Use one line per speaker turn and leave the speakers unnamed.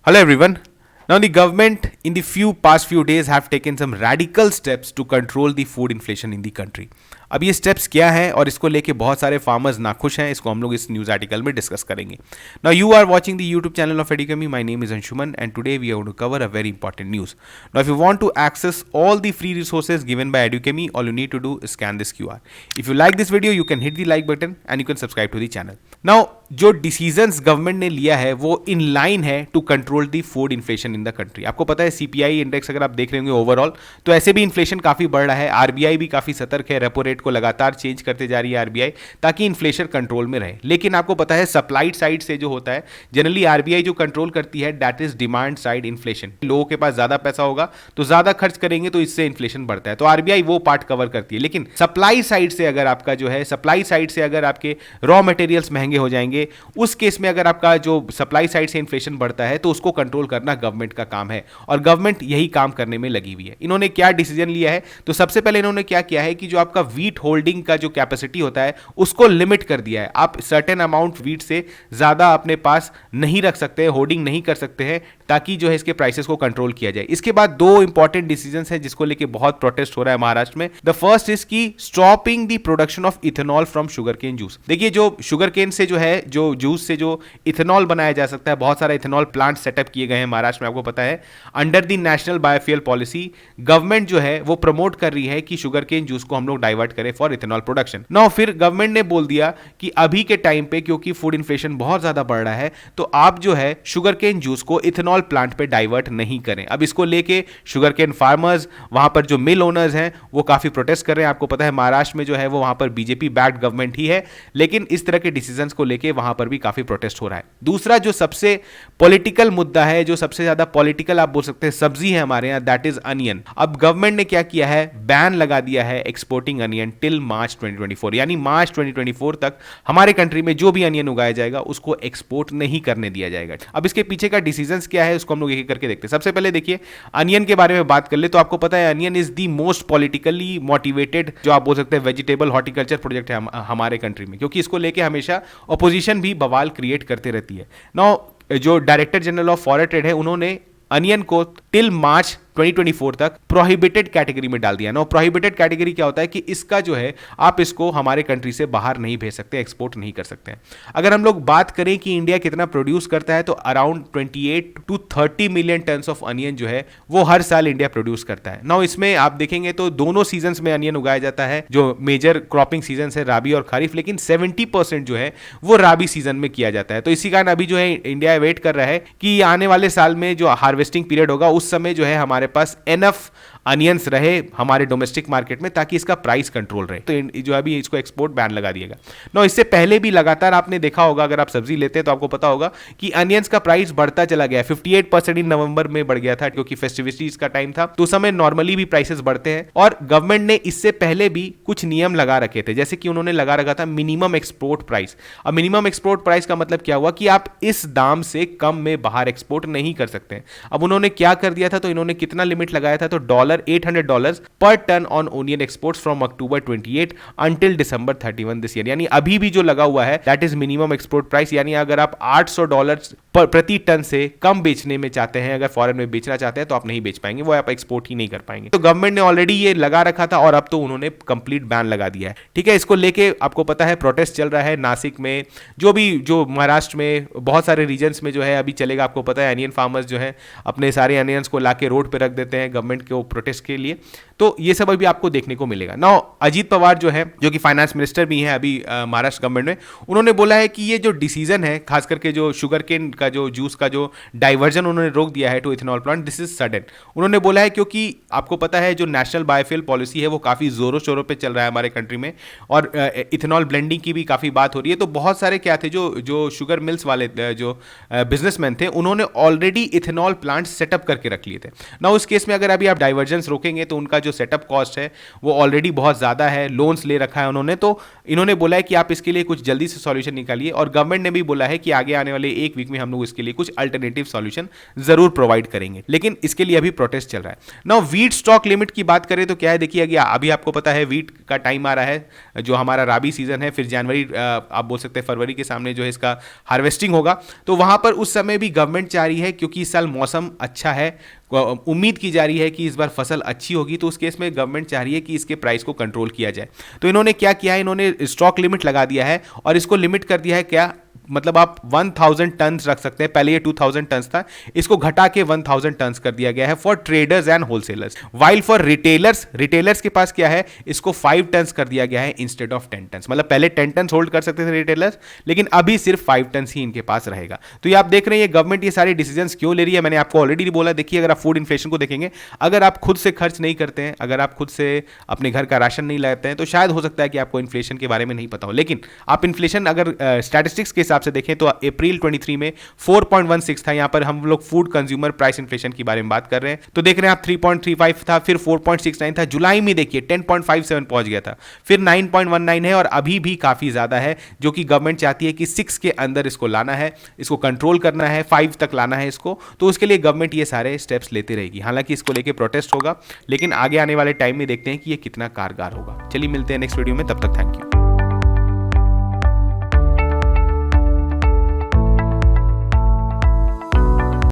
Hello everyone. Now the government in the past few days have taken some radical steps to control the food inflation in the country. अब ये steps क्या हैं और इसको लेके बहुत सारे फार्मर्स नाखुश हैं, इसको हम लोग इस न्यूज़ आर्टिकल में डिस्कस करेंगे. Now you are watching the YouTube channel of Edukemy. My name is Anshuman and today we are going to cover a very important news. Now if you want to access all the free resources given by Edukemy, all you need to do scan this QR. If you like this video you can hit the like button and you can subscribe to the channel. Now जो decisions government ने लिया है वो in line है to control the food inflation in the country. आपको पता है CPI index अगर आप देख रहे होंगे ओवरऑल तो ऐसे भी इन्फ्लेशन काफी बढ़ रहा है. RBI भी काफी सतर्क है, रेपो रेट को लगातार चेंज करते जा रही है RBI ताकि इन्फ्लेशन कंट्रोल में रहे. लेकिन आपको पता है सप्लाई साइड से जो होता है जनरली RBI जो कंट्रोल करती है that is demand side inflation. लोगों के पास ज्यादा पैसा होगा तो ज्यादा खर्च करेंगे तो इससे इन्फ्लेशन बढ़ता है, तो RBI वो पार्ट कवर करती है. लेकिन सप्लाई साइड से अगर आपका जो है सप्लाई साइड से अगर आपके रॉ मटेरियल्स महंगे हो जाएंगे, उस केस में अगर आपका जो सप्लाई साइड से इन्फ्लेशन बढ़ता है तो उसको कंट्रोल करना गवर्नमेंट का काम है और गवर्नमेंट यही काम करने में लगी हुई है. इन्होंने क्या डिसीजन लिया है, तो सबसे पहले इन्होंने क्या किया है कि जो आपका वीट होल्डिंग का जो कैपेसिटी होता है उसको लिमिट कर दिया है. आप सर्टेन अमाउंट वीट से ज्यादा अपने पास नहीं रख सकते, होल्डिंग नहीं कर सकते हैं ताकि जो है इसके प्राइसेस को कंट्रोल किया जाए. इसके बाद दो इंपॉर्टेंट डिसीजंस हैं जिसको लेके बहुत प्रोटेस्ट हो रहा है महाराष्ट्र में. The first is key stopping the production of ethanol from sugar cane juice. देखिए जो शुगर केन से जो है जो जूस से जो इथेनॉल बनाया जा सकता है, बहुत सारा इथेनॉल प्लांट सेटअप किए गए हैं महाराष्ट्र में. आपको पता है under the national biofuel policy government जो है वो प्रमोट कर रही है कि शुगर केन जूस को हम लोग डाइवर्ट करें फॉर इथेनॉल प्रोडक्शन. नाउ फिर गवर्नमेंट ने बोल दिया कि अभी के टाइम पे क्योंकि फूड इन्फ्लेशन बहुत ज्यादा बढ़ रहा है तो आप जो है शुगर केन जूस को इथेनॉल प्लांट पे डाइवर्ट नहीं करें. अब इसको लेके शुगर केन फार्मर्स, वहां पर जो मिल ओनर्स हैं वो काफी प्रोटेस्ट कर रहे हैं. आपको पता है महाराष्ट्र में जो है वो वहां पर बीजेपी बैक्ड गवर्नमेंट ही है, लेकिन इस तरह के डिसीजंस को लेके वहां पर भी काफी प्रोटेस्ट हो रहा है. दूसरा जो सबसे पॉलिटिकल मुद्दा है, जो सबसे ज्यादा पॉलिटिकल आप बोल सकते हैं सब्जी है हमारे यहां, दैट इज अनियन. अब गवर्नमेंट ने क्या किया है, बैन लगा दिया है एक्सपोर्टिंग अनियन टिल मार्च 2024. यानी मार्च 2024 तक हमारे कंट्री में जो भी अनियन उगाया जाएगा उसको एक्सपोर्ट नहीं करने दिया जाएगा. अब इसके पीछे का डिसीजंस क्या है उसको हम लोग एक एक करके देखते हैं. सबसे पहले देखिए अनियन के बारे में बात कर ले तो आपको पता है onion is the most politically motivated जो आप बोल सकते हैं वेजिटेबल हॉर्टिकल्चर प्रोजेक्ट है हमारे कंट्री में, क्योंकि इसको लेके हमेशा अपोजिशन भी बवाल क्रिएट करते रहती है. नाउ जो director general of foreign trade है उन्होंने अनियन को टिल मार्च 2024 तक प्रोहिबिटेड कैटेगरी में डाल दिया. नो प्रोहिबिटेड कैटेगरी क्या होता है कि इसका जो है आप इसको हमारे कंट्री से बाहर नहीं भेज सकते, एक्सपोर्ट नहीं कर सकते हैं. अगर हम लोग बात करें कि इंडिया कितना प्रोड्यूस करता है तो around 28 to 30 million tons of onion जो है वो हर साल इंडिया प्रोड्यूस करता है. नाउ इसमें आप देखेंगे तो दोनों सीजन्स में अनियन उगाया जाता है, जो मेजर क्रॉपिंग सीजन है राबी और खरीफ, लेकिन 70% जो है वो राबी सीजन में किया जाता है. तो इसी कारण अभी जो है इंडिया वेट कर रहा है कि आने वाले साल में जो हार्वेस्टिंग पीरियड होगा उस समय जो है हमारे पास एनफ अनियंस रहे हमारे डोमेस्टिक मार्केट में ताकि इसका प्राइस कंट्रोल रहे. तो जो अभी इसको एक्सपोर्ट बैन लगा दिएगा. नो इससे पहले भी लगातार आपने देखा होगा, अगर आप सब्जी लेते हैं तो आपको पता होगा कि अनियंस का प्राइस बढ़ता चला गया. 58% इन नवंबर में बढ़ गया था क्योंकि फेस्टिविटीज का टाइम था, तो उस समय नॉर्मली भी प्राइसेस बढ़ते हैं. और गवर्नमेंट ने इससे पहले भी कुछ नियम लगा रखे थे, जैसे कि उन्होंने लगा रखा था मिनिमम एक्सपोर्ट प्राइस. अब मिनिमम एक्सपोर्ट प्राइस का मतलब क्या हुआ कि आप इस दाम से कम में बाहर एक्सपोर्ट नहीं कर सकते. अब उन्होंने क्या कर दिया था, तो इन्होंने कितना लिमिट लगाया था, तो $800 पर ton on onion exports from October 28 until December 31 this year. यानी अभी भी जो लगा हुआ है that is minimum export price. यानी अगर आप $800 प्रति टन से कम बेचने में चाहते हैं, अगर फॉरेन में बेचना चाहते हैं तो आप नहीं बेच पाएंगे, वो आप एक्सपोर्ट ही नहीं कर पाएंगे. तो गवर्नमेंट ने ऑलरेडी ये लगा रखा था और अब तो उन्होंने कंप्लीट बैन लगा दिया है. ठीक है, इसको लेके आपको पता है प्रोटेस्ट चल रहा है नासिक में, जो महाराष्ट्र में बहुत सारे रीजन्स में जो है अभी चलेगा. आपको पता है अनियन फार्मर्स जो है अपने सारे अनियंस को लाके रोड पे रख देते हैं गवर्नमेंट के प्रोटेस्ट के लिए, तो ये सब अभी आपको देखने को मिलेगा. नाउ अजीत पवार जो है, जो कि फाइनेंस मिनिस्टर भी हैं अभी महाराष्ट्र गवर्नमेंट में, उन्होंने बोला है कि ये जो डिसीजन है खास करके जो शुगर केन का जो जूस का जो डाइवर्जन उन्होंने रोक दिया है to ethanol plant, this is sudden. उन्होंने बोला है क्योंकि आपको पता है जो नेशनल बायोफ्यूल पॉलिसी है वो काफी जोरों शोरों पे चल रहा है हमारे कंट्री में और इथेनॉल ब्लेंडिंग की भी काफी बात हो रही है. तो बहुत सारे क्या थे जो शुगर मिल्स वाले जो बिजनेसमैन थे उन्होंने ऑलरेडी इथेनॉल प्लांट सेटअप करके रख लिए थे. ना उस केस में अगर अभी आप डाइवर्जेंस रोकेंगे तो उनका जो सेटअप कॉस्ट है वो ऑलरेडी बहुत ज़्यादा है, लोन्स ले रखा है उन्होंने. तो इन्होंने बोला है कि आप इसके लिए कुछ जल्दी से सॉल्यूशन निकालिए और गवर्नमेंट ने भी बोला है कि आगे आने वाले एक वीक में हम हम लोग इसके लिए कुछ अल्टरनेटिव सॉल्यूशन जरूर प्रोवाइड करेंगे, लेकिन इसके लिए अभी प्रोटेस्ट चल रहा है। नाउ वीट स्टॉक लिमिट की बात करें तो क्या है, देखिए अभी आपको पता है वीट का टाइम आ रहा है, जो हमारा राबी सीजन है, फिर जनवरी आप बोल सकते हैं फरवरी के सामने जो है इसका हार्वेस्टिंग होगा। तो वहां पर उस समय भी गवर्नमेंट चाह रही है, क्योंकि इस साल मौसम अच्छा है, उम्मीद की जा रही है कि इस बार फसल अच्छी होगी, तो उस केस में गवर्नमेंट चाह रही है कि इसके प्राइस को कंट्रोल किया जाए। तो इन्होंने क्या किया है, इन्होंने स्टॉक लिमिट लगा दिया है और इसको लिमिट कर दिया है क्या, मतलब आप 1000 टन रख सकते हैं, पहले ये 2000 टन था, इसको घटा के 1000 टन कर दिया गया है for traders and wholesalers. While for retailers के पास क्या है, इसको 5 टन कर दिया गया है इंस्टेड ऑफ 10 टन। मतलब पहले 10 टन होल्ड कर सकते थे रिटेलर्स, लेकिन अभी सिर्फ 5 टन ही इनके पास रहेगा। तो ये आप देख रहे हैं गवर्नमेंट ये सारे डिसीजंस क्यों ले रही है। मैंने आपको ऑलरेडी बोला, देखिए अगर आप फूड इन्फ्लेशन को देखेंगे, अगर आप खुद से खर्च नहीं करते हैं, अगर आप खुद से अपने घर का राशन नहीं लाते हैं, तो शायद हो सकता है कि आपको इन्फ्लेशन के बारे में नहीं पता हो। लेकिन आप इन्फ्लेशन अगर स्टैटिस्टिक्स के हिसाब से देखें तो अप्रैल 23 में 4.16 था। यहां पर हम लोग फूड कंज्यूमर प्राइस इन्फ्लेशन के बारे में बात कर रहे हैं, तो देख रहे हैं आप 3.35 था, फिर 4.69 था, जुलाई में देखिए 10.57 पहुंच गया था, फिर 9.19 है और अभी भी काफी ज्यादा है, जो कि गवर्नमेंट चाहती है कि 6 के अंदर इसको लाना है, इसको कंट्रोल करना है, 5 तक लाना है इसको। तो उसके लिए गवर्नमेंट ये सारे स्टेप्स लेती रहेगी। हालांकि इसको लेके प्रोटेस्ट होगा, लेकिन आगे आने वाले टाइम में देखते हैं कि ये कितना कारगर होगा। चलिए मिलते हैं नेक्स्ट वीडियो में, तब तक थैंक यू।